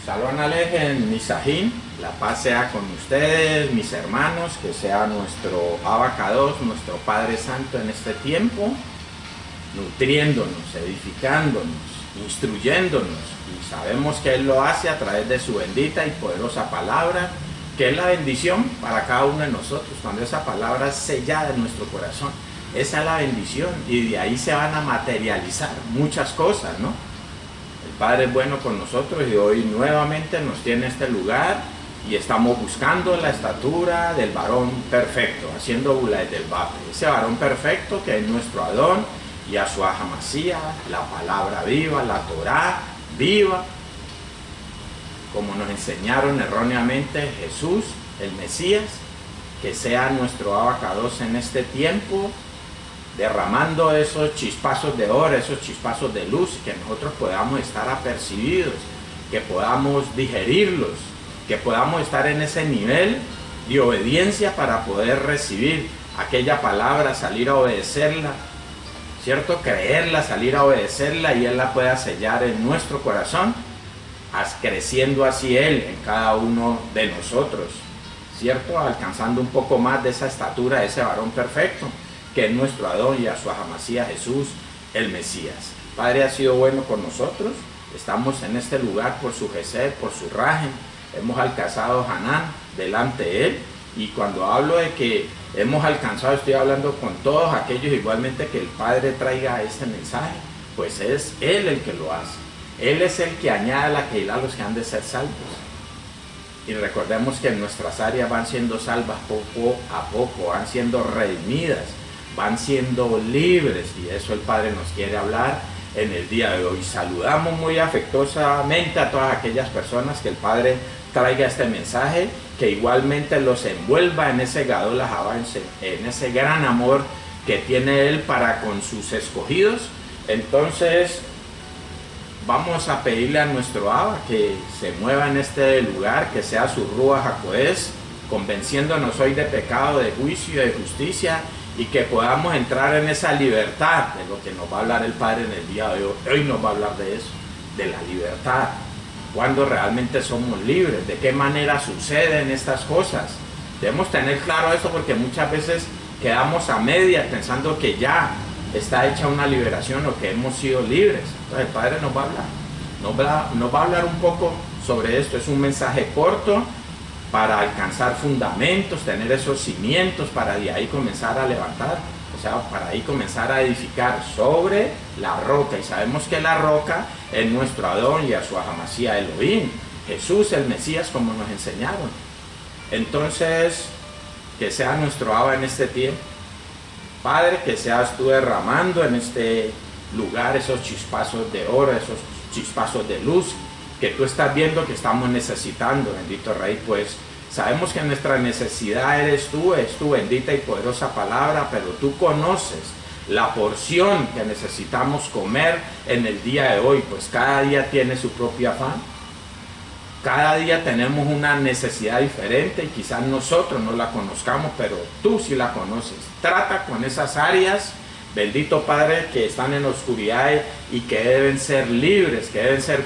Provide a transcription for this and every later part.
Shalom Alejem, Nisajín, la paz sea con ustedes, mis hermanos, que sea nuestro Abacados, nuestro Padre Santo en este tiempo, nutriéndonos, edificándonos, instruyéndonos, y sabemos que Él lo hace a través de su bendita y poderosa palabra, que es la bendición para cada uno de nosotros, cuando esa palabra es sellada en nuestro corazón. Esa es la bendición, y de ahí se van a materializar muchas cosas, ¿no? El Padre es bueno con nosotros y hoy nuevamente nos tiene este lugar y estamos buscando la estatura del varón perfecto, haciendo bula del Vape. Ese varón perfecto que es nuestro Adón, Yahshua Hamashiach, la palabra viva, la Torá viva, como nos enseñaron erróneamente Jesús, el Mesías, que sea nuestro Abacados en este tiempo, derramando esos chispazos de oro, esos chispazos de luz, que nosotros podamos estar apercibidos, que podamos digerirlos, que podamos estar en ese nivel de obediencia para poder recibir aquella palabra, salir a obedecerla, ¿cierto? Creerla, salir a obedecerla, y Él la pueda sellar en nuestro corazón, creciendo así Él en cada uno de nosotros, ¿cierto? Alcanzando un poco más de esa estatura, de ese varón perfecto, que es nuestro Adón, Yahshua Hamashiach, Jesús, el Mesías. Padre ha sido bueno con nosotros, estamos en este lugar por su Gesed, por su Rajem, hemos alcanzado Hanán delante de Él, y cuando hablo de que hemos alcanzado, estoy hablando con todos aquellos igualmente que el Padre traiga este mensaje, pues es Él el que lo hace. Él es el que añade a la Keilah a los que han de ser salvos. Y recordemos que nuestras áreas van siendo salvas poco a poco, van siendo redimidas, van siendo libres, y eso el Padre nos quiere hablar en el día de hoy. Saludamos muy afectuosamente a todas aquellas personas que el Padre traiga este mensaje, que igualmente los envuelva en ese Gadol Ahavá, en ese gran amor que tiene Él para con sus escogidos. Entonces vamos a pedirle a nuestro Abba que se mueva en este lugar, que sea su Ruach HaKodesh, convenciéndonos hoy de pecado, de juicio y de justicia, y que podamos entrar en esa libertad de lo que nos va a hablar el Padre en el día de hoy. Hoy nos va a hablar de eso, de la libertad, cuando realmente somos libres, de qué manera suceden estas cosas. Debemos tener claro eso, porque muchas veces quedamos a medias pensando que ya está hecha una liberación o que hemos sido libres. Entonces el Padre nos va a hablar, nos va a hablar un poco sobre esto. Es un mensaje corto para alcanzar fundamentos, tener esos cimientos para de ahí comenzar a levantar, o sea, para ahí comenzar a edificar sobre la roca. Y sabemos que la roca es nuestro Adón, Yahshua Hamashiach Elohim, Jesús el Mesías, como nos enseñaron. Entonces, que sea nuestro Abba en este tiempo. Padre, que seas tú derramando en este lugar esos chispazos de oro, esos chispazos de luz que tú estás viendo que estamos necesitando, bendito Rey. Pues sabemos que nuestra necesidad eres tú, es tu bendita y poderosa palabra, pero tú conoces la porción que necesitamos comer en el día de hoy, pues cada día tiene su propio afán, cada día tenemos una necesidad diferente, y quizás nosotros no la conozcamos, pero tú sí la conoces. Trata con esas áreas, bendito Padre, que están en la oscuridad y que deben ser libres, que deben ser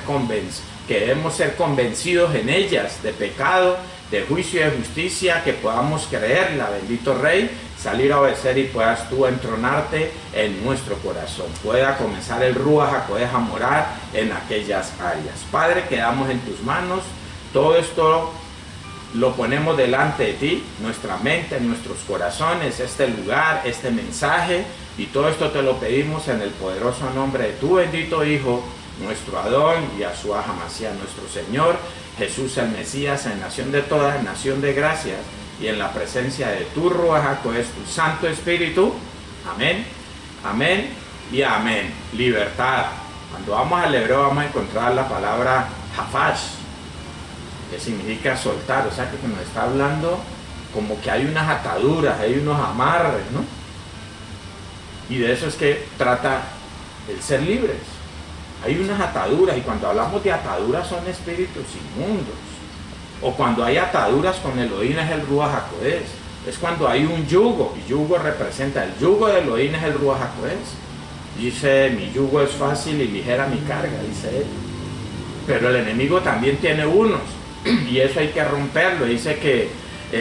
que debemos ser convencidos en ellas de pecado, de juicio y de justicia, que podamos creerla, bendito Rey, salir a obedecer, y puedas tú entronarte en nuestro corazón. Pueda comenzar el Ruach HaKodesh a morar en aquellas áreas. Padre, quedamos en tus manos. Todo esto lo ponemos delante de ti, nuestra mente, nuestros corazones, este lugar, este mensaje, y todo esto te lo pedimos en el poderoso nombre de tu bendito Hijo, nuestro Adón, Yahshua Hamashiach, nuestro Señor, Jesús el Mesías, en nación de todas, nación de gracias, y en la presencia de tu Ruach HaKodesh, tu Santo Espíritu. Amén, amén y amén. Libertad. Cuando vamos al hebreo vamos a encontrar la palabra hafash, que significa soltar, o sea que nos está hablando como que hay unas ataduras, hay unos amarres, ¿no? Y de eso es que trata el ser libres. Hay unas ataduras, y cuando hablamos de ataduras son espíritus inmundos. O cuando hay ataduras con Elohim es el Ruach HaKodesh. Es cuando hay un yugo, y yugo representa, el yugo de Elohim es el Ruach HaKodesh. Dice, mi yugo es fácil y ligera mi carga, dice él. pero el enemigo también tiene unos, y eso hay que romperlo. Dice que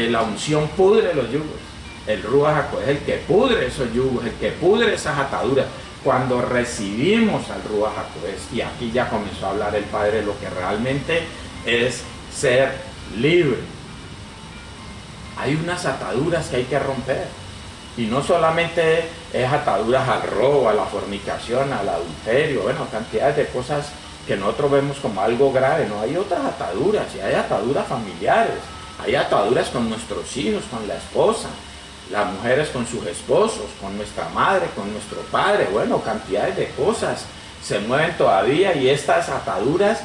la unción pudre los yugos. El Ruach HaKodesh es el que pudre esos yugos, el que pudre esas ataduras. Cuando recibimos al Ruach HaKodesh, y aquí ya comenzó a hablar el Padre de lo que realmente es ser libre. Hay unas ataduras que hay que romper, y no solamente es ataduras al robo, a la fornicación, al adulterio, bueno, cantidades de cosas que nosotros vemos como algo grave. No, hay otras ataduras, y hay ataduras familiares, hay ataduras con nuestros hijos, con la esposa, las mujeres con sus esposos, con nuestra madre, con nuestro padre. Bueno, cantidades de cosas se mueven todavía, y estas ataduras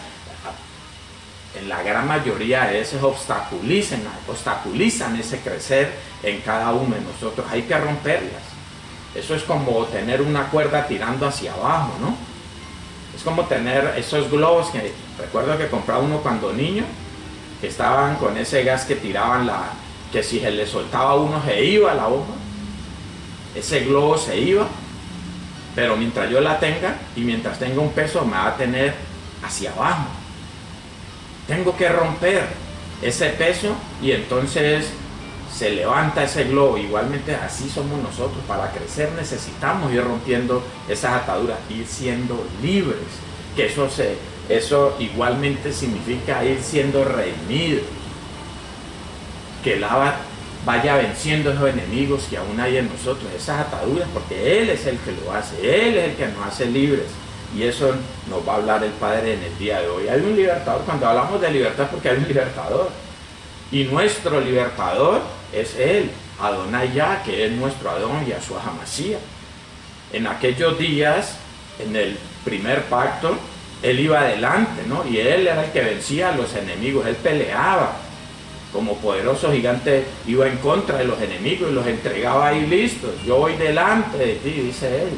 en la gran mayoría de veces obstaculizan ese crecer en cada uno de nosotros. Hay que romperlas. Eso es como tener una cuerda tirando hacia abajo, ¿no? Es como tener esos globos que recuerdo que compraba uno cuando niño, que estaban con ese gas que tiraban, que si se le soltaba a uno se iba la bomba. Ese globo se iba, pero mientras yo la tenga y mientras tenga un peso, me va a tener hacia abajo. Tengo que romper ese peso, y entonces se levanta ese globo. Igualmente así somos nosotros. Para crecer necesitamos ir rompiendo esas ataduras, ir siendo libres, que eso igualmente significa ir siendo redimidos, que el Abba vaya venciendo esos enemigos que aún hay en nosotros, esas ataduras, porque Él es el que lo hace, Él es el que nos hace libres. Y eso nos va a hablar el Padre en el día de hoy. Hay un libertador. Cuando hablamos de libertad, porque hay un libertador, y nuestro libertador es Él, Adonai Yah, que es nuestro Adón, Yahshua HaMashiach. En aquellos días, en el primer pacto, Él iba adelante, ¿no? Y Él era el que vencía a los enemigos. Él peleaba como poderoso gigante, iba en contra de los enemigos y los entregaba ahí listos. Yo voy delante de ti, dice Él.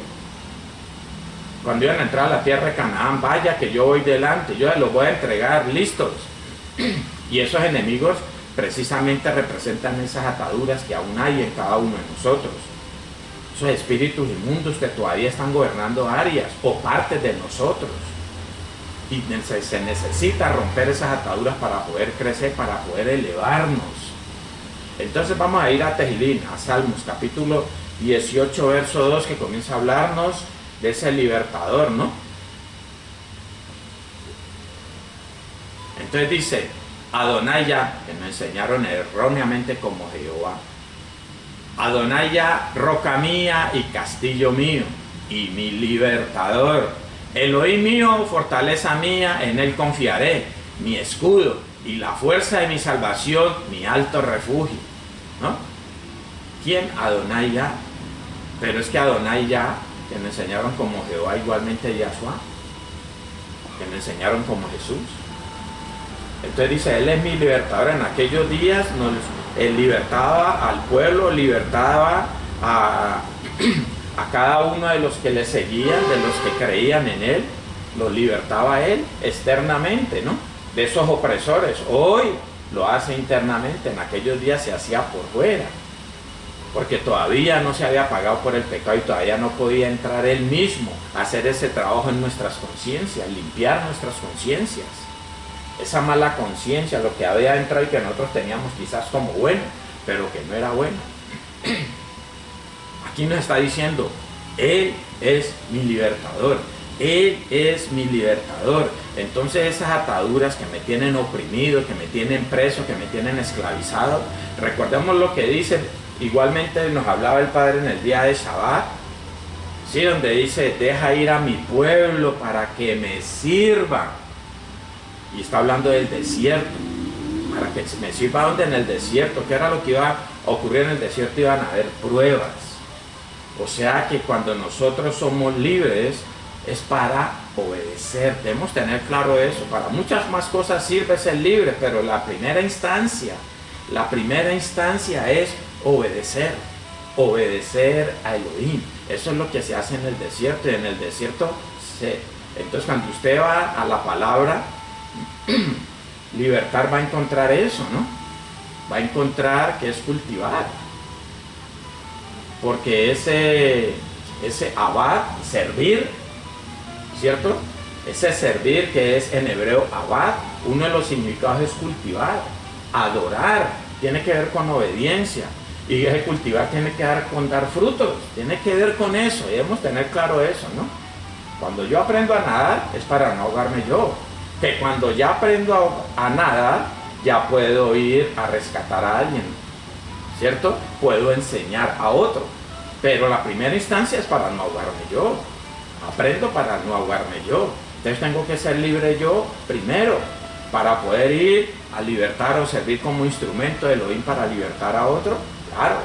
Cuando iban a entrar a la tierra de Canaán, vaya que yo voy delante, yo los voy a entregar listos. Y esos enemigos precisamente representan esas ataduras que aún hay en cada uno de nosotros. Esos espíritus inmundos que todavía están gobernando áreas o partes de nosotros. Y se necesita romper esas ataduras para poder crecer, para poder elevarnos. Entonces vamos a ir a Tehilín, a Salmos, capítulo 18, verso 2, que comienza a hablarnos de ese libertador, ¿no? Entonces dice, Adonai Yah, que nos enseñaron erróneamente como Jehová. Adonai Yah, roca mía y castillo mío, y mi libertador. Elohim mío, fortaleza mía, en Él confiaré, mi escudo y la fuerza de mi salvación, mi alto refugio, ¿no? ¿Quién? Adonai Yah. Pero es que Adonai Yah, que me enseñaron como Jehová, igualmente Yahshua, que me enseñaron como Jesús. Entonces dice, Él es mi libertador. En aquellos días Él libertaba al pueblo, libertaba a cada uno de los que le seguían, de los que creían en Él, los libertaba Él externamente, ¿no? De esos opresores. Hoy lo hace internamente, en aquellos días se hacía por fuera, porque todavía no se había pagado por el pecado y todavía no podía entrar Él mismo a hacer ese trabajo en nuestras conciencias, limpiar nuestras conciencias. Esa mala conciencia, lo que había entrado y que nosotros teníamos quizás como bueno, pero que no era bueno. Aquí nos está diciendo, Él es mi libertador, Él es mi libertador. Entonces esas ataduras que me tienen oprimido, que me tienen preso, que me tienen esclavizado, recordemos lo que dice. Igualmente nos hablaba el Padre en el día de Shabbat, ¿sí? Donde dice, deja ir a mi pueblo para que me sirva. Y está hablando del desierto, para que me sirva. ¿Dónde? En el desierto. ¿Qué era lo que iba a ocurrir en el desierto? Iban a haber pruebas. O sea que cuando nosotros somos libres es para obedecer. Debemos tener claro eso. Para muchas más cosas sirve ser libre, pero la primera instancia es obedecer a Elohim. Eso es lo que se hace en el desierto. Y en el desierto entonces cuando usted va a la palabra libertar, va a encontrar eso, ¿no? Va a encontrar que es cultivar, porque ese abad, servir, ¿cierto? Ese servir que es en hebreo abad, uno de los significados es cultivar, adorar, tiene que ver con obediencia. Y ese cultivar tiene que ver con dar frutos, tiene que ver con eso, y debemos tener claro eso, ¿no? Cuando yo aprendo a nadar es para no ahogarme yo, que cuando ya aprendo a nadar ya puedo ir a rescatar a alguien, ¿cierto? Puedo enseñar a otro, pero la primera instancia es para no ahogarme yo, aprendo para no ahogarme yo, entonces tengo que ser libre yo primero, para poder ir a libertar o servir como instrumento de Elohim para libertar a otro. Claro,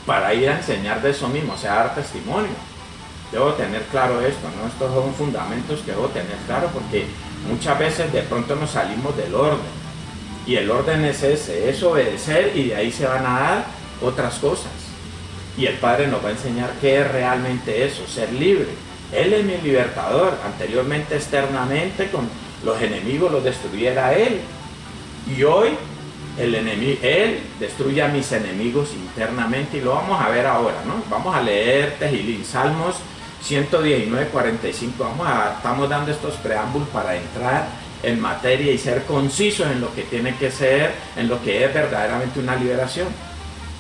para ir a enseñar de eso mismo, o sea, dar testimonio. Debo tener claro esto, ¿no? Estos son fundamentos que debo tener claro porque muchas veces de pronto nos salimos del orden. Y el orden es ese, es obedecer y de ahí se van a dar otras cosas. Y el Padre nos va a enseñar qué es realmente eso, ser libre. Él es mi libertador. Anteriormente, externamente, con los enemigos los destruyera Él. Y hoy Él destruye a mis enemigos internamente y lo vamos a ver ahora, ¿no? Vamos a leer Tejilín, Salmos 119, 45. Estamos dando estos preámbulos para entrar en materia y ser concisos en lo que tiene que ser, en lo que es verdaderamente una liberación.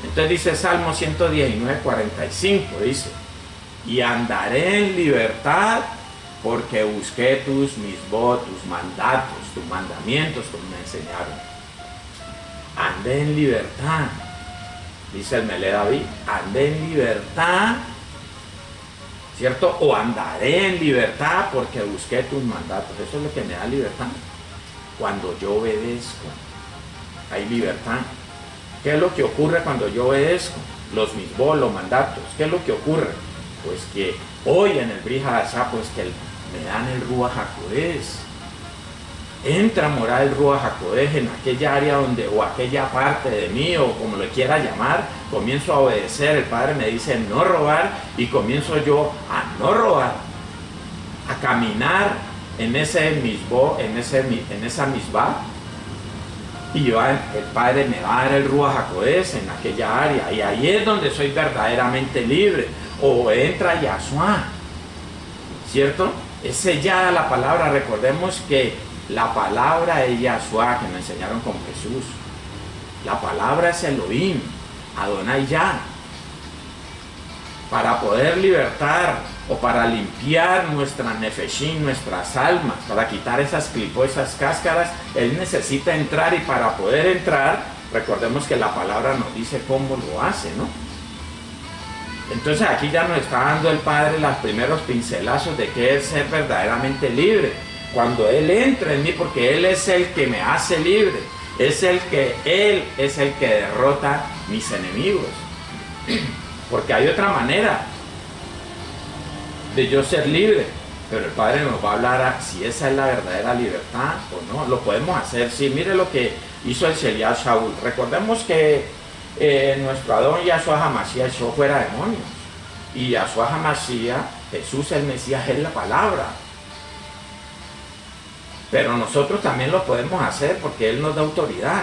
Entonces dice Salmo 119, 45, dice: y andaré en libertad porque busqué tus mandatos, tus mandamientos como me enseñaron. Andé en libertad, dice el Melé David, andé en libertad, ¿cierto? O andaré en libertad porque busqué tus mandatos. Eso es lo que me da libertad. Cuando yo obedezco, hay libertad. ¿Qué es lo que ocurre cuando yo obedezco? Los misbos, los mandatos. ¿Qué es lo que ocurre? Pues que hoy en el Brit Hadashah, pues que me dan el Ruach HaKodesh. Entra a morar el Ruach HaKodesh en aquella área donde, o aquella parte de mí, o como lo quiera llamar, comienzo a obedecer. El Padre me dice no robar y comienzo yo a no robar, a caminar en ese misbó, en esa misbah, y el Padre me va a dar el Ruach HaKodesh en aquella área, y ahí es donde soy verdaderamente libre. O entra Yahshua, ¿cierto? Es sellada la palabra. Recordemos que la palabra es Yahshua, que me enseñaron con Jesús. La palabra es Elohim, Adonai Yah. Para poder libertar o para limpiar nuestras nefeshim, nuestras almas, para quitar esas clipos, esas cáscaras, Él necesita entrar, y para poder entrar, recordemos que la palabra nos dice cómo lo hace, ¿no? Entonces aquí ya nos está dando el Padre los primeros pincelazos de qué es ser verdaderamente libre. Cuando Él entra en mí, porque Él es el que me hace libre, Él es el que derrota mis enemigos. Porque hay otra manera de yo ser libre, pero el Padre nos va a hablar si esa es la verdadera libertad o no. Lo podemos hacer, sí. Mire lo que hizo el Sheliach Shaul. Recordemos que nuestro Adón Yahshua HaMashiach echó fuera demonios, y Yahshua HaMashiach, Jesús el Mesías, es la palabra. Pero nosotros también lo podemos hacer porque Él nos da autoridad.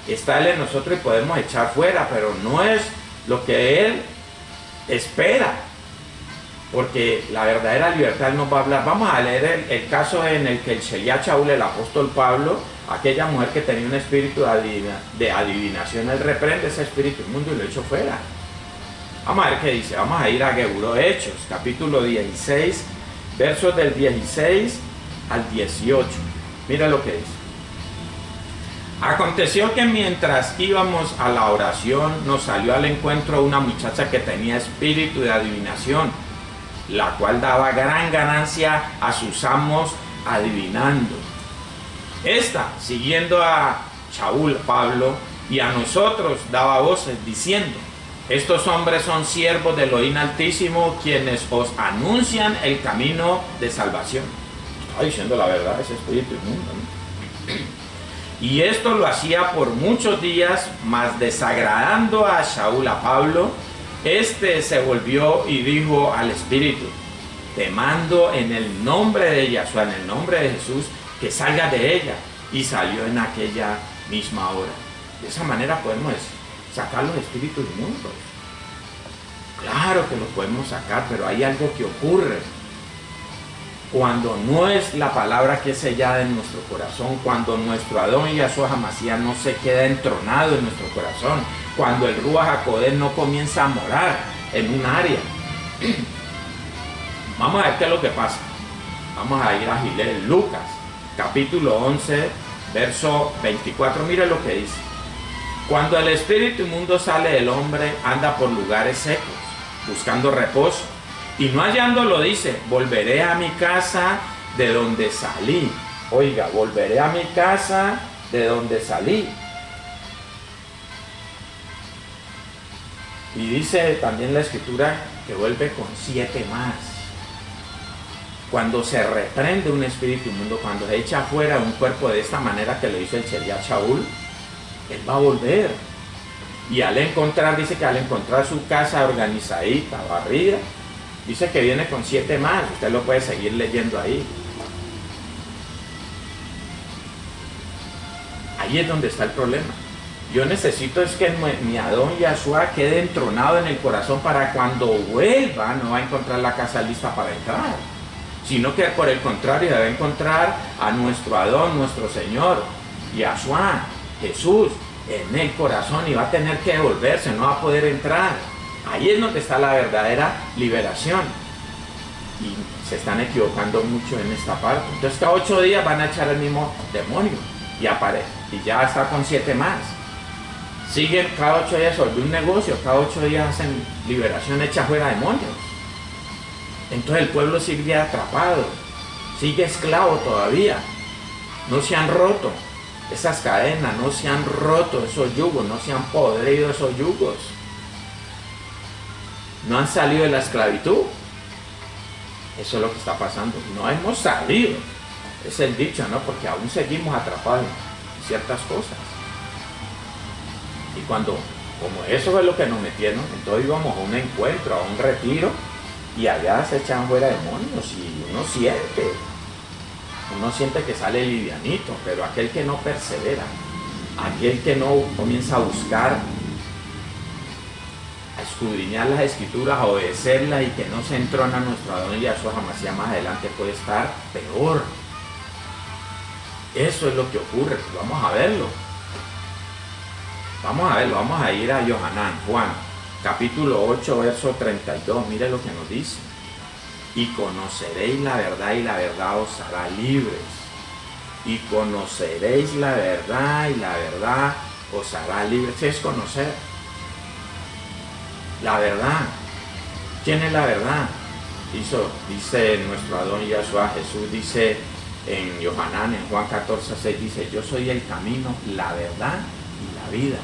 Está Él en nosotros y podemos echar fuera, pero no es lo que Él espera, porque la verdadera libertad Él nos va a hablar. Vamos a leer el caso en el que el Sheliach Shaul, el apóstol Pablo, aquella mujer que tenía un espíritu de adivinación, Él reprende ese espíritu inmundo y lo echó fuera. Vamos a ver qué dice. Vamos a ir a Geburó Hechos, capítulo 16, versos del 16 al 18. Mira lo que dice. Aconteció que mientras íbamos a la oración, nos salió al encuentro una muchacha que tenía espíritu de adivinación, la cual daba gran ganancia a sus amos adivinando. Esta, siguiendo a Shaul, Pablo, y a nosotros, daba voces diciendo: estos hombres son siervos del Elohim Altísimo, quienes os anuncian el camino de salvación. Estaba diciendo la verdad ese espíritu inmundo, ¿no? Y esto lo hacía por muchos días, mas desagradando a Shaul, a Pablo, este se volvió y dijo al espíritu: te mando en el nombre de Yahshua, en el nombre de Jesús, que salga de ella. Y salió en aquella misma hora. De esa manera podemos sacar los espíritus inmundos. Claro que los podemos sacar, pero hay algo que ocurre. cuando no es la palabra que es sellada en nuestro corazón, cuando nuestro Adón y Yahshua HaMashiach no se queda entronado en nuestro corazón, cuando el Ruach HaKodesh no comienza a morar en un área. Vamos a ver qué es lo que pasa. Vamos a ir a Gilel, Lucas, capítulo 11, verso 24. Mire lo que dice. Cuando el espíritu inmundo sale del hombre, anda por lugares secos, buscando reposo, y no hallándolo dice, volveré a mi casa de donde salí. Oiga, volveré a mi casa de donde salí. Y dice también la escritura que vuelve con 7 más. Cuando se reprende un espíritu inmundo, cuando se echa afuera un cuerpo de esta manera que lo hizo el Sheliach Shaul, él va a volver. Y al encontrar, dice que al encontrar su casa organizadita, barrida, dice que viene con 7 más. Usted lo puede seguir leyendo ahí. Ahí es donde está el problema. Yo necesito es que mi Adón Yahshua quede entronado en el corazón para cuando vuelva no va a encontrar la casa lista para entrar, sino que por el contrario debe encontrar a nuestro Adón, nuestro Señor, Yahshua, Jesús, en el corazón, y va a tener que devolverse, no va a poder entrar. Ahí es donde está la verdadera liberación. Y se están equivocando mucho en esta parte. Entonces cada 8 días van a echar el mismo demonio y aparece, y ya está con 7 más. Siguen cada 8 días sobre un negocio, cada 8 días hacen liberación, echa fuera demonios. Entonces el pueblo sigue atrapado, sigue esclavo todavía. No se han roto esas cadenas, no se han roto esos yugos, no se han podrido esos yugos. No han salido de la esclavitud. Eso es lo que está pasando. No hemos salido. Es el dicho, ¿no? Porque aún seguimos atrapados en ciertas cosas. Y cuando, como eso es lo que nos metieron, entonces íbamos a un encuentro, a un retiro, y allá se echan fuera demonios y uno siente que sale livianito, pero aquel que no persevera, aquel que no comienza a buscar, a escudriñar las escrituras, a obedecerlas y que no se entrona nuestro Adón Yahshua HaMashiach, más adelante puede estar peor. Eso es lo que ocurre. Vamos a verlo. Vamos a ir a Yohanan, Juan, capítulo 8, verso 32. Mire lo que nos dice. Y conoceréis la verdad, y la verdad os hará libres. Y conoceréis la verdad, y la verdad os hará libres. ¿Qué es conocer? La verdad. ¿Quién es la verdad? Dice nuestro Adón Yahshua, Jesús dice en Yohanan, en Juan 14, 6, dice, yo soy el camino, la verdad y la vida.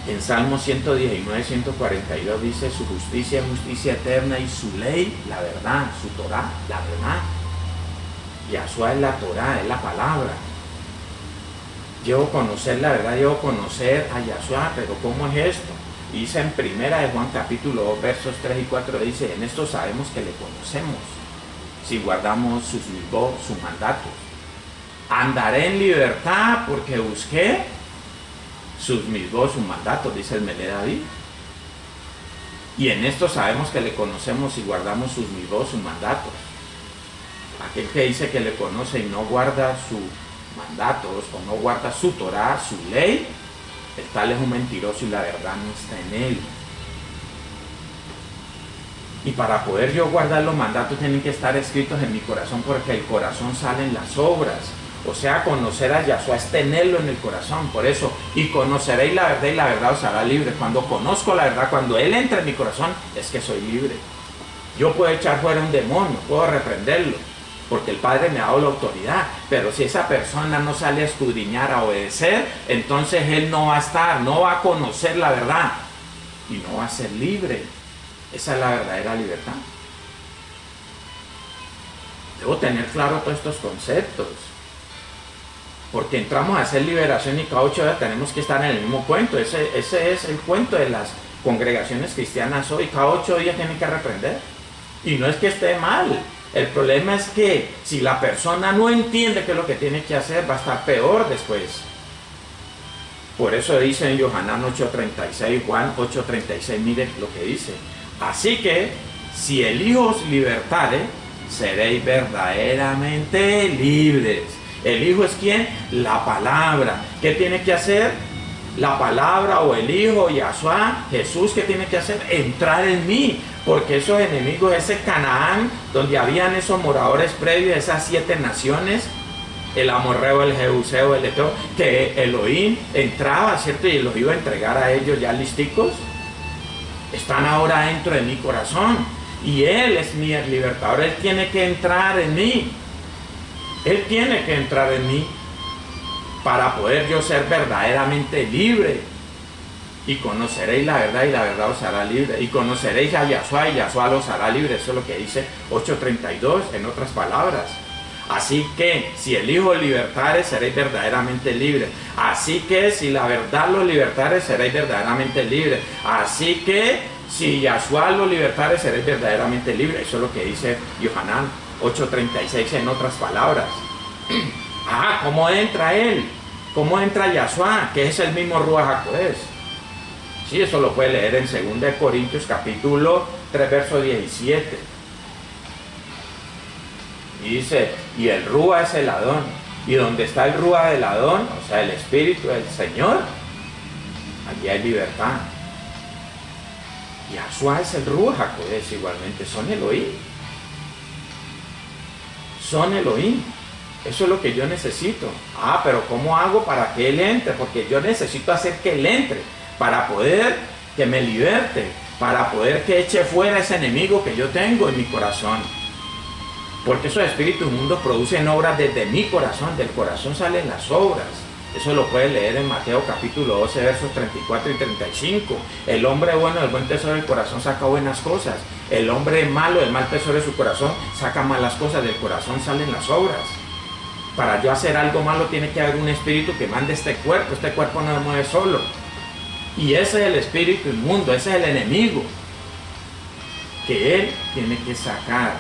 En Salmo 119, 142 dice, su justicia es justicia eterna y su ley, la verdad, su Torah, la verdad. Yahshua es la Torah, es la palabra. Llevo a conocer la verdad, llevo a conocer a Yahshua, pero ¿cómo es esto? Dice en primera de Juan capítulo 2, versos 3 y 4, dice, en esto sabemos que le conocemos, si guardamos sus mitzvot, sus mandatos. Andaré en libertad porque busqué sus mitzvot, sus mandatos, dice el Melé David. Y en esto sabemos que le conocemos y guardamos sus mitzvot, sus mandatos. Aquel que dice que le conoce y no guarda sus mandatos o no guarda su Torah, su ley, el tal es un mentiroso y la verdad no está en él. Y para poder yo guardar los mandatos tienen que estar escritos en mi corazón, porque el corazón salen las obras. O sea, conocer a Yahshua es tenerlo en el corazón. Por eso, y conoceréis la verdad y la verdad os hará libre. Cuando conozco la verdad, cuando Él entra en mi corazón, es que soy libre. Yo puedo echar fuera un demonio, puedo reprenderlo, porque el Padre me ha dado la autoridad. Pero si esa persona no sale a escudriñar, a obedecer, entonces él no va a estar, no va a conocer la verdad y no va a ser libre. Esa es la verdadera libertad. Debo tener claro todos estos conceptos, porque entramos a hacer liberación y cada 8 días tenemos que estar en el mismo cuento. Ese es el cuento de las congregaciones cristianas hoy. Cada 8 días tienen que reprender. Y no es que esté mal. El problema es que si la persona no entiende qué es lo que tiene que hacer, va a estar peor después. Por eso dice en Yohanan 8:36, Juan 8:36, mire lo que dice. Así que si el Hijo os libertare, seréis verdaderamente libres. ¿El Hijo es quién? La palabra. ¿Qué tiene que hacer? La palabra o el Hijo, Yahshua, Jesús, ¿qué tiene que hacer? Entrar en mí. Porque esos enemigos, ese Canaán, donde habían esos moradores previos, esas 7 naciones, el amorreo, el jebuseo, el eteo, que Elohim entraba, ¿cierto? Y los iba a entregar a ellos ya listicos, están ahora dentro de mi corazón. Y Él es mi libertador. Él tiene que entrar en mí. Él tiene que entrar en mí para poder yo ser verdaderamente libre. Y conoceréis la verdad y la verdad os hará libre. Y conoceréis a Yahshua y Yahshua los hará libre. Eso es lo que dice 8:32, en otras palabras. Así que si el Hijo libertare, seréis verdaderamente libres. Así que si la verdad los libertare, seréis verdaderamente libres. Así que si Yahshua los libertare, seréis verdaderamente libres. Eso es lo que dice Yohanan 8:36, en otras palabras. ¿Cómo entra Él? ¿Cómo entra Yahshua? Que es el mismo Ruach HaKodesh. Sí, eso lo puede leer en 2 Corintios capítulo 3, verso 17. Y dice, y el Ruach es el Adón. Y donde está el Ruach del Adón, o sea, el Espíritu del Señor, allí hay libertad. Yahshua es el Ruach HaKodesh igualmente, son Elohim. Son Elohim. Eso es lo que yo necesito. Pero ¿cómo hago para que Él entre? Porque yo necesito hacer que Él entre, para poder que me liberte, para poder que eche fuera ese enemigo que yo tengo en mi corazón. Porque esos espíritus mundos producen obras desde mi corazón, del corazón salen las obras. Eso lo puedes leer en Mateo capítulo 12, versos 34 y 35. El hombre bueno del buen tesoro del corazón saca buenas cosas. El hombre malo del mal tesoro de su corazón saca malas cosas. Del corazón salen las obras. Para yo hacer algo malo tiene que haber un espíritu que mande este cuerpo. Este cuerpo no se mueve solo. Y ese es el espíritu inmundo, ese es el enemigo que Él tiene que sacar.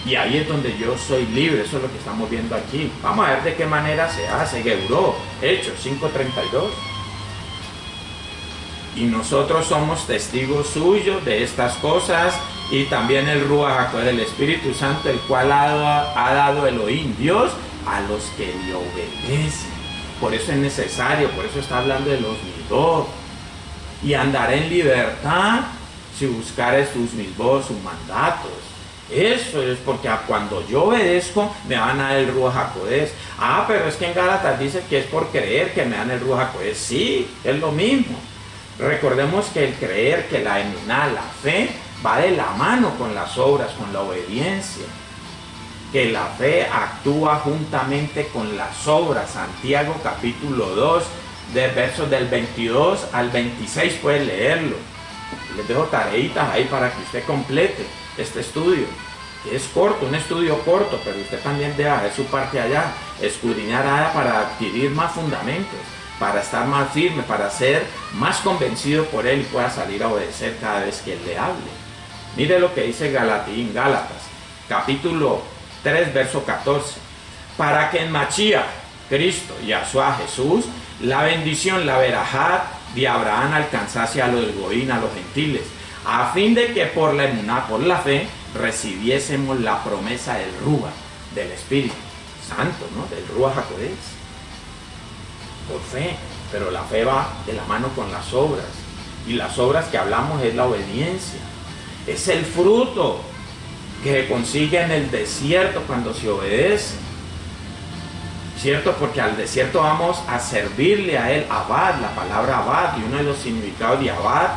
Y ahí es donde yo soy libre. Eso es lo que estamos viendo aquí. Vamos a ver de qué manera se hace. Geburó, Hechos 5:32. Y nosotros somos testigos suyos de estas cosas, y también el Ruach HaKodesh, el Espíritu Santo, el cual ha dado Elohim, Dios, a los que le obedecen. Por eso es necesario, por eso está hablando de los midot. Y andaré en libertad si buscares sus misbos, sus mandatos. Eso es porque cuando yo obedezco me van a dar el Ruach HaKodesh. Pero es que en Gálatas dice que es por creer que me dan el Ruach HaKodesh. Sí, es lo mismo. Recordemos que el creer, que la emuná, la fe, va de la mano con las obras, con la obediencia. Que la fe actúa juntamente con las obras. Santiago capítulo 2, de versos del 22 al 26, pueden leerlo. Les dejo tareitas ahí para que usted complete este estudio, que es corto, un estudio corto, pero usted también debe hacer su parte allá, escudriñar allá para adquirir más fundamentos, para estar más firme, para ser más convencido por Él y pueda salir a obedecer cada vez que Él le hable. Mire lo que dice Gálatas, capítulo 3, verso 14. Para que en Mashiach, Cristo, Yahshua, Jesús, la bendición, la verajat de Abraham alcanzase a los goín, a los gentiles, a fin de que por la emuná, por la fe, recibiésemos la promesa del Ruach, del Espíritu Santo, ¿no? Del Ruach HaKodesh. Por fe, pero la fe va de la mano con las obras. Y las obras que hablamos es la obediencia. Es el fruto que se consigue en el desierto cuando se obedece. ¿Cierto? Porque al desierto vamos a servirle a Él, abad, la palabra abad, y uno de los significados de abad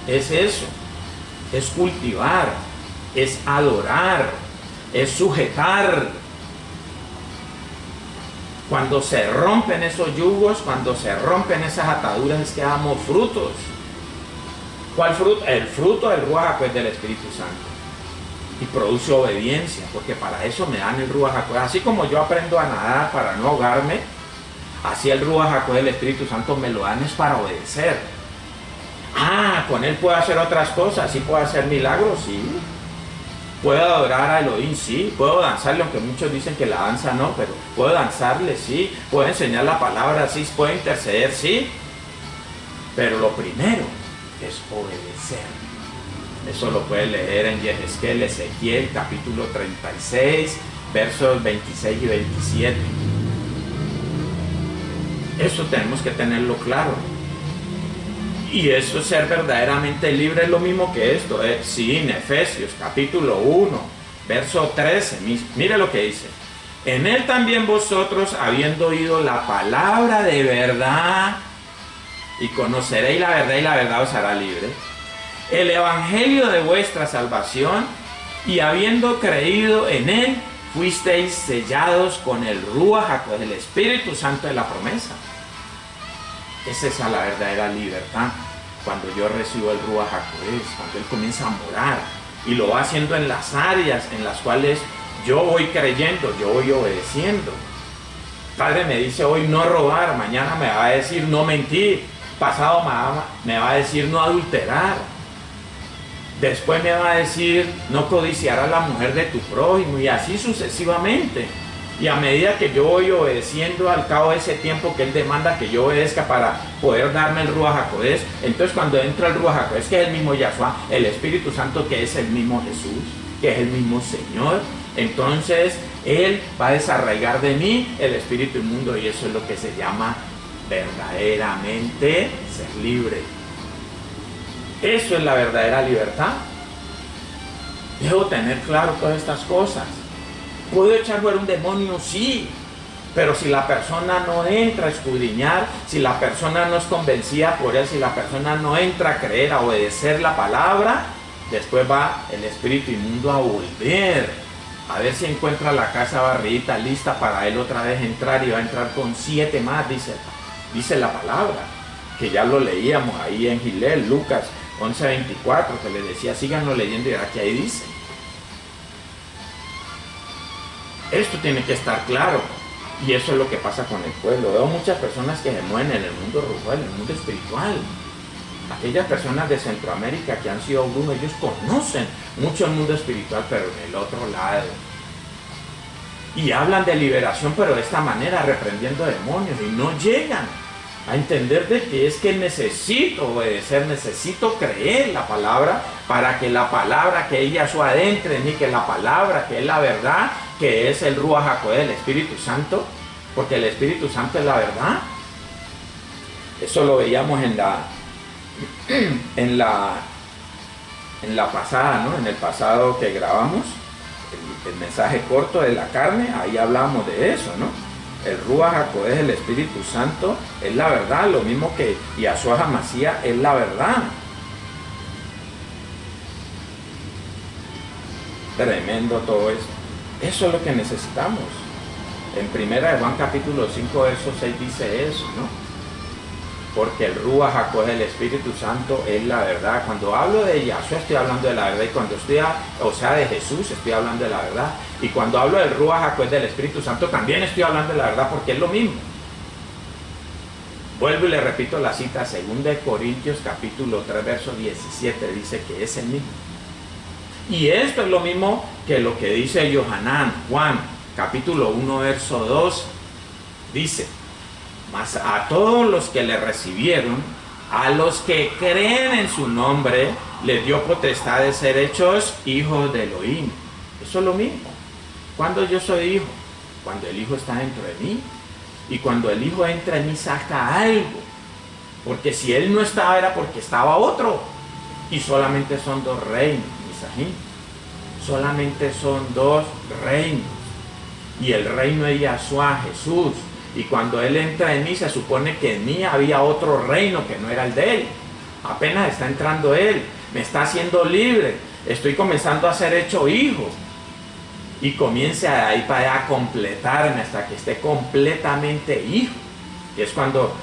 es eso. Es cultivar, es adorar, es sujetar. Cuando se rompen esos yugos, cuando se rompen esas ataduras, es que damos frutos. ¿Cuál fruto? El fruto del Ruach HaKodesh, del Espíritu Santo. Y produce obediencia, porque para eso me dan el Ruach HaKodesh. Así como yo aprendo a nadar para no ahogarme, así el Ruach HaKodesh, del Espíritu Santo, me lo dan es para obedecer. Con Él puedo hacer otras cosas, sí puedo hacer milagros, sí. Puedo adorar a Elohim, sí. Puedo danzarle, aunque muchos dicen que la danza no, pero puedo danzarle, sí. Puedo enseñar la palabra, sí. Puedo interceder, sí. Pero lo primero es obedecer. Eso lo puedes leer en Yehezkel, Ezequiel, capítulo 36, versos 26 y 27. Eso tenemos que tenerlo claro. Y eso, ser verdaderamente libre, es lo mismo que esto. Sí, en Efesios, capítulo 1, verso 13. Mire lo que dice. En él también vosotros, habiendo oído la palabra de verdad, y conoceréis la verdad, y la verdad os hará libre, el evangelio de vuestra salvación, y habiendo creído en él, fuisteis sellados con el Ruach HaKodesh, el Espíritu Santo de la promesa. Es esa la verdadera libertad, cuando yo recibo el Ruach HaKodesh, cuando él comienza a morar, y lo va haciendo en las áreas en las cuales yo voy creyendo, yo voy obedeciendo. Padre me dice hoy no robar, mañana me va a decir no mentir, pasado me va a decir no adulterar, después me va a decir no codiciar a la mujer de tu prójimo, y así sucesivamente. Y a medida que yo voy obedeciendo, al cabo de ese tiempo que él demanda que yo obedezca para poder darme el Ruach HaKodesh, entonces cuando entra el Ruach HaKodesh, que es el mismo Yahshua, el Espíritu Santo, que es el mismo Jesús, que es el mismo Señor, entonces él va a desarraigar de mí el espíritu inmundo, y eso es lo que se llama verdaderamente ser libre. Eso es la verdadera libertad. Debo tener claro todas estas cosas. ¿Puedo echar fuera un demonio? Sí. Pero si la persona no entra a escudriñar, si la persona no es convencida por él, si la persona no entra a creer, a obedecer la palabra, después va el espíritu inmundo a volver a ver si encuentra la casa barridita lista para él otra vez entrar, y va a entrar con 7 más, dice la palabra, que ya lo leíamos ahí en Gilel, Lucas 11:24, que le decía, síganlo leyendo, y ahora que ahí dice. Esto tiene que estar claro, y eso es lo que pasa con el pueblo. Veo muchas personas que se mueven en el mundo rural, en el mundo espiritual. Aquellas personas de Centroamérica que han sido brujos, ellos conocen mucho el mundo espiritual, pero en el otro lado. Y hablan de liberación, pero de esta manera, reprendiendo demonios, y no llegan a entender de que es que necesito obedecer, necesito creer la palabra, para que la palabra que ella adentre en mí, que la palabra que es la verdad, que es el Ruach HaKodesh, el Espíritu Santo, porque el Espíritu Santo es la verdad. Eso lo veíamos en la pasada, ¿no? En el pasado que grabamos, el mensaje corto de la carne, ahí hablamos de eso, ¿no? El Ruach HaKodesh, el Espíritu Santo, es la verdad, lo mismo que Yahshua HaMashiach es la verdad. Tremendo todo eso. Eso es lo que necesitamos. En 1 Juan capítulo 5, verso 6 dice eso, ¿no? Porque el Ruach HaKodesh, el Espíritu Santo, es la verdad. Cuando hablo de Yahshua estoy hablando de la verdad, y cuando de Jesús estoy hablando de la verdad. Y cuando hablo del Ruach HaKodesh, del Espíritu Santo, también estoy hablando de la verdad, porque es lo mismo. Vuelvo y le repito la cita, 2 Corintios capítulo 3, verso 17, dice que es el mismo. Y esto es lo mismo que lo que dice Juan capítulo 1, verso 2, dice: mas a todos los que le recibieron, a los que creen en su nombre, les dio potestad de ser hechos hijos de Elohim. Eso es lo mismo. Cuando yo soy hijo, cuando el hijo está dentro de mí, y cuando el hijo entra en mí saca algo, porque si él no estaba era porque estaba otro, y solamente son 2 reinos, Misajín. Solamente son 2 reinos, y el reino de Yahshua, Jesús. Y cuando él entra en mí, se supone que en mí había otro reino que no era el de él. Apenas está entrando él, me está haciendo libre, estoy comenzando a ser hecho hijo, y comience de ahí para allá a completarme hasta que esté completamente hijo, que es cuando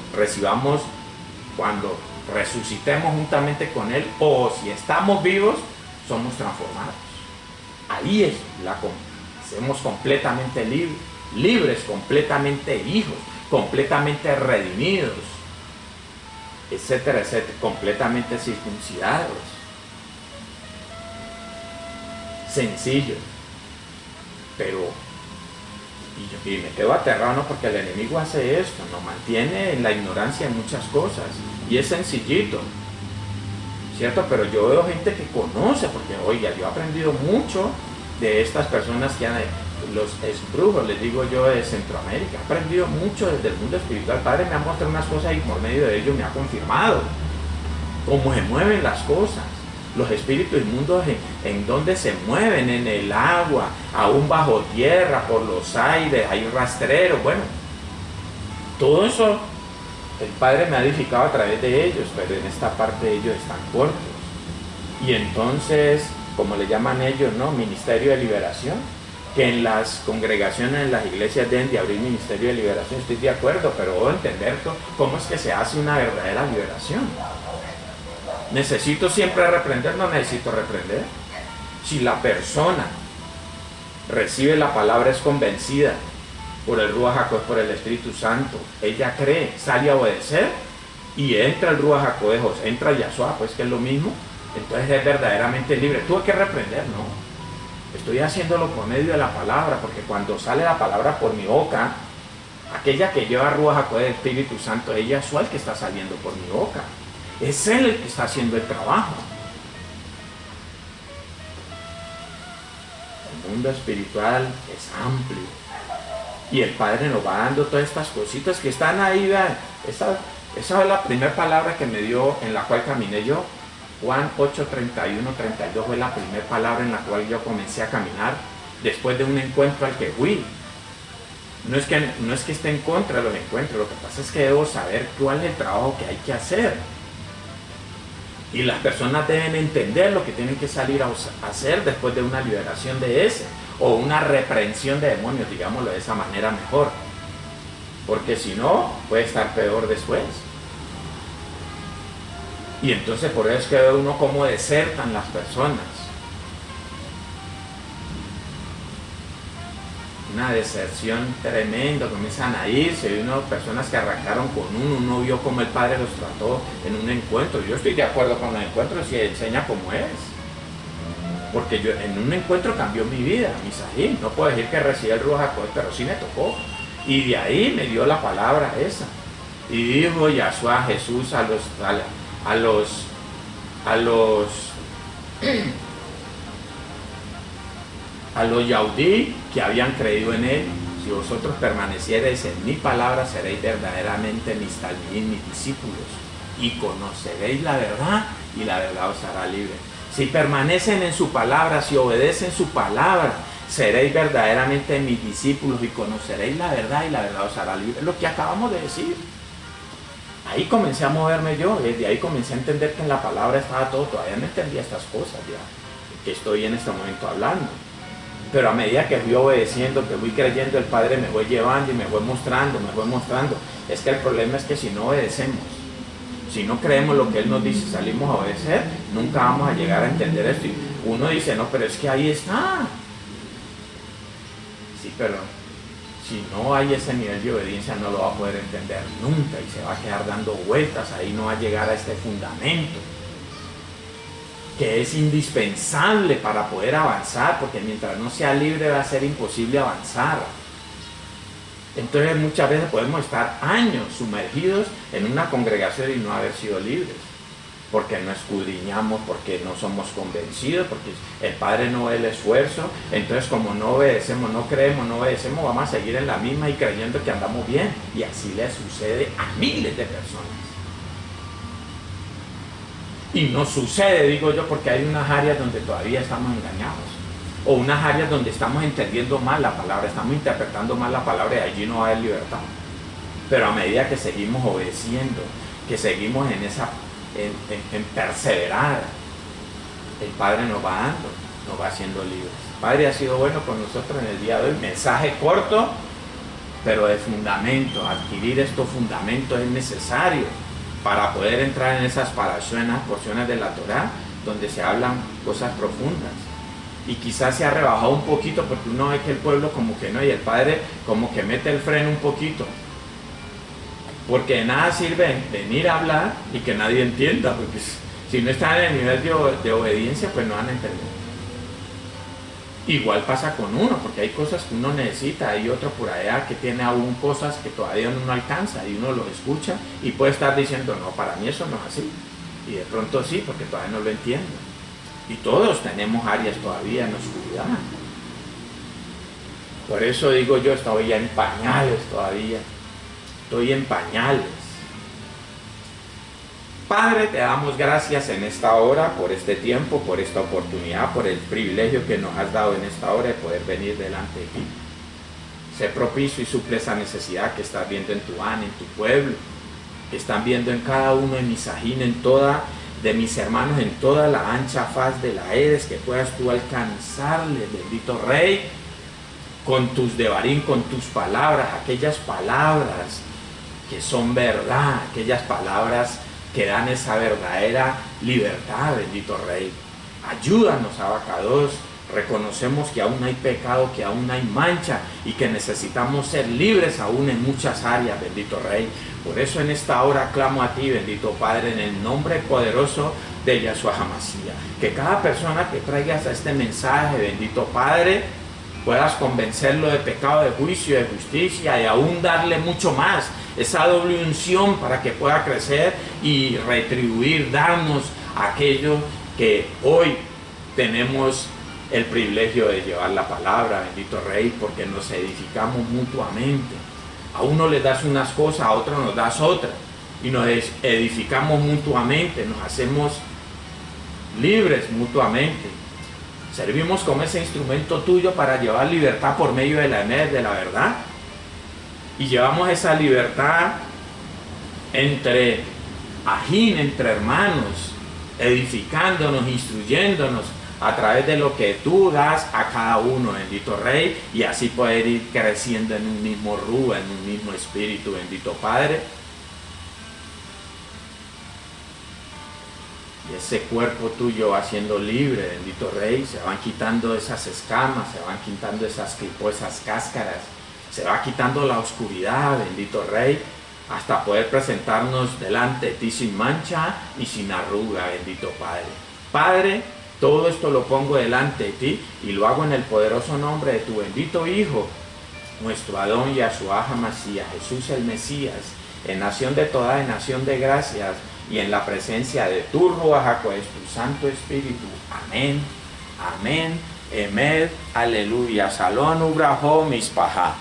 cuando resucitemos juntamente con él, o si estamos vivos, somos transformados. Ahí es hacemos completamente libres, completamente hijos, completamente redimidos, etcétera, etcétera, completamente circuncidados. Sencillo, pero y me quedo aterrado, ¿no? Porque el enemigo hace esto, nos mantiene en la ignorancia en muchas cosas, y es sencillito. ¿cierto? Pero yo veo gente que conoce, porque, oiga, yo he aprendido mucho de estas personas que han, los esbrujos, les digo yo, de Centroamérica. He aprendido mucho desde el mundo espiritual. El Padre me ha mostrado unas cosas y por medio de ello me ha confirmado cómo se mueven las cosas. Los espíritus inmundos en donde se mueven, en el agua, aún bajo tierra, por los aires, hay rastreros. Bueno, todo eso el Padre me ha edificado a través de ellos, pero en esta parte ellos están cortos. Y entonces, como le llaman ellos, ¿no? Ministerio de liberación, que en las congregaciones, en las iglesias deben de abrir ministerio de liberación. Estoy de acuerdo, pero debo entender cómo es que se hace una verdadera liberación. ¿Necesito siempre reprender? No necesito reprender. Si la persona recibe la palabra, es convencida por el Ruach HaKodesh, por el Espíritu Santo, ella cree, sale a obedecer y entra el Ruach HaKodesh, entra Yahshua, pues que es lo mismo, entonces es verdaderamente libre. ¿Tuve que reprender? No. Estoy haciéndolo por medio de la palabra, porque cuando sale la palabra por mi boca, aquella que lleva Ruach HaKodesh, el Espíritu Santo, es Yahshua el que está saliendo por mi boca. Es Él el que está haciendo el trabajo. El mundo espiritual es amplio. Y el Padre nos va dando todas estas cositas que están ahí. Vean, esa es la primera palabra que me dio, en la cual caminé yo. Juan 8, 31, 32 fue la primera palabra en la cual yo comencé a caminar después de un encuentro al que fui. No es que esté en contra de los encuentros, lo que pasa es que debo saber cuál es el trabajo que hay que hacer. Y las personas deben entender lo que tienen que salir a hacer después de una liberación de ese, o una reprensión de demonios, digámoslo de esa manera mejor. Porque si no, puede estar peor después. Y entonces por eso es que ve uno cómo desertan las personas. Una deserción tremenda, comienzan a irse, hay unas personas que arrancaron con uno vio cómo el Padre los trató en un encuentro. Yo estoy de acuerdo con los encuentros y enseña cómo es, porque yo en un encuentro cambió mi vida, mi sahim. No puedo decir que recibí el Ruach HaKodesh, pero sí me tocó, y de ahí me dio la palabra esa, y dijo Yahshua, Jesús, a los yaudí que habían creído en él: si vosotros permaneciereis en mi palabra, seréis verdaderamente mis talmidín, mis discípulos, y conoceréis la verdad, y la verdad os hará libre. Si permanecen en su palabra, si obedecen su palabra, seréis verdaderamente mis discípulos y conoceréis la verdad, y la verdad os hará libre. Lo que acabamos de decir. Ahí comencé a moverme yo, desde ahí comencé a entender que en la palabra estaba todo. Todavía no entendía estas cosas ya, que estoy en este momento hablando. Pero a medida que fui obedeciendo, que fui creyendo, el Padre me fue llevando y me fue mostrando, Es que el problema es que si no obedecemos, si no creemos lo que Él nos dice, salimos a obedecer, nunca vamos a llegar a entender esto. Y uno dice, no, pero es que ahí está. Sí, pero si no hay ese nivel de obediencia, no lo va a poder entender nunca y se va a quedar dando vueltas, ahí no va a llegar a este fundamento que es indispensable para poder avanzar, porque mientras no sea libre va a ser imposible avanzar. Entonces muchas veces podemos estar años sumergidos en una congregación y no haber sido libres, porque no escudriñamos, porque no somos convencidos, porque el Padre no ve el esfuerzo. Entonces, como no obedecemos, no creemos, no obedecemos, vamos a seguir en la misma y creyendo que andamos bien, y así le sucede a miles de personas. Y nos sucede, digo yo, porque hay unas áreas donde todavía estamos engañados, o unas áreas donde estamos entendiendo mal la palabra, estamos interpretando mal la palabra, y allí no va a haber libertad. Pero a medida que seguimos obedeciendo, que seguimos en perseverar, el Padre nos va dando, nos va haciendo libres. El Padre ha sido bueno con nosotros en el día de hoy. Mensaje corto, pero de fundamento. Adquirir estos fundamentos es necesario para poder entrar en esas parashonas, porciones de la Torá, donde se hablan cosas profundas. Y quizás se ha rebajado un poquito, porque uno ve que el pueblo como que no, y el Padre como que mete el freno un poquito. Porque de nada sirve venir a hablar y que nadie entienda, porque si no están en el nivel de obediencia, pues no van a entender. Igual pasa con uno, porque hay cosas que uno necesita, hay otro por allá que tiene aún cosas que todavía uno no alcanza, y uno lo escucha y puede estar diciendo, no, para mí eso no es así. Y de pronto sí, porque todavía no lo entiendo. Y todos tenemos áreas todavía en oscuridad. Por eso digo yo, estoy en pañales todavía. Estoy en pañales. Padre, te damos gracias en esta hora por este tiempo, por esta oportunidad, por el privilegio que nos has dado en esta hora de poder venir delante de ti. Sé propicio y suple esa necesidad que estás viendo en tu en tu pueblo, que están viendo en cada uno de mis ajín, en toda de mis hermanos, en toda la ancha faz de la Eres, que puedas tú alcanzarles, bendito Rey, con tus devarim, con tus palabras, aquellas palabras que son verdad, aquellas palabras que dan esa verdadera libertad, bendito Rey. Ayúdanos, Abacados. Reconocemos que aún hay pecado, que aún hay mancha y que necesitamos ser libres aún en muchas áreas, bendito Rey. Por eso en esta hora clamo a ti, bendito Padre, en el nombre poderoso de Yahshua HaMashiach. Que cada persona que traigas a este mensaje, bendito Padre, puedas convencerlo de pecado, de juicio, de justicia y aún darle mucho más, esa doble unción para que pueda crecer y retribuir, darnos aquello que hoy tenemos el privilegio de llevar la palabra, bendito Rey, porque nos edificamos mutuamente. A uno le das unas cosas, a otro nos das otras, y nos edificamos mutuamente, nos hacemos libres mutuamente. Servimos como ese instrumento tuyo para llevar libertad por medio de la emed, de la verdad, y llevamos esa libertad entre ajín, entre hermanos, edificándonos, instruyéndonos a través de lo que tú das a cada uno, bendito Rey, y así poder ir creciendo en un mismo rúa, en un mismo espíritu, bendito Padre. Y ese cuerpo tuyo va siendo libre, bendito Rey, se van quitando esas escamas, se van quitando esas cáscaras, se va quitando la oscuridad, bendito Rey, hasta poder presentarnos delante de ti sin mancha y sin arruga, bendito Padre. Padre, todo esto lo pongo delante de ti y lo hago en el poderoso nombre de tu bendito Hijo, nuestro Adón Yahshua HaMashiach, Jesús el Mesías, en nación de toda, en nación de gracias y en la presencia de tu Ruach HaKodesh, tu Santo Espíritu. Amén, amén, emed, aleluya, salón, ubrajo, mispaja.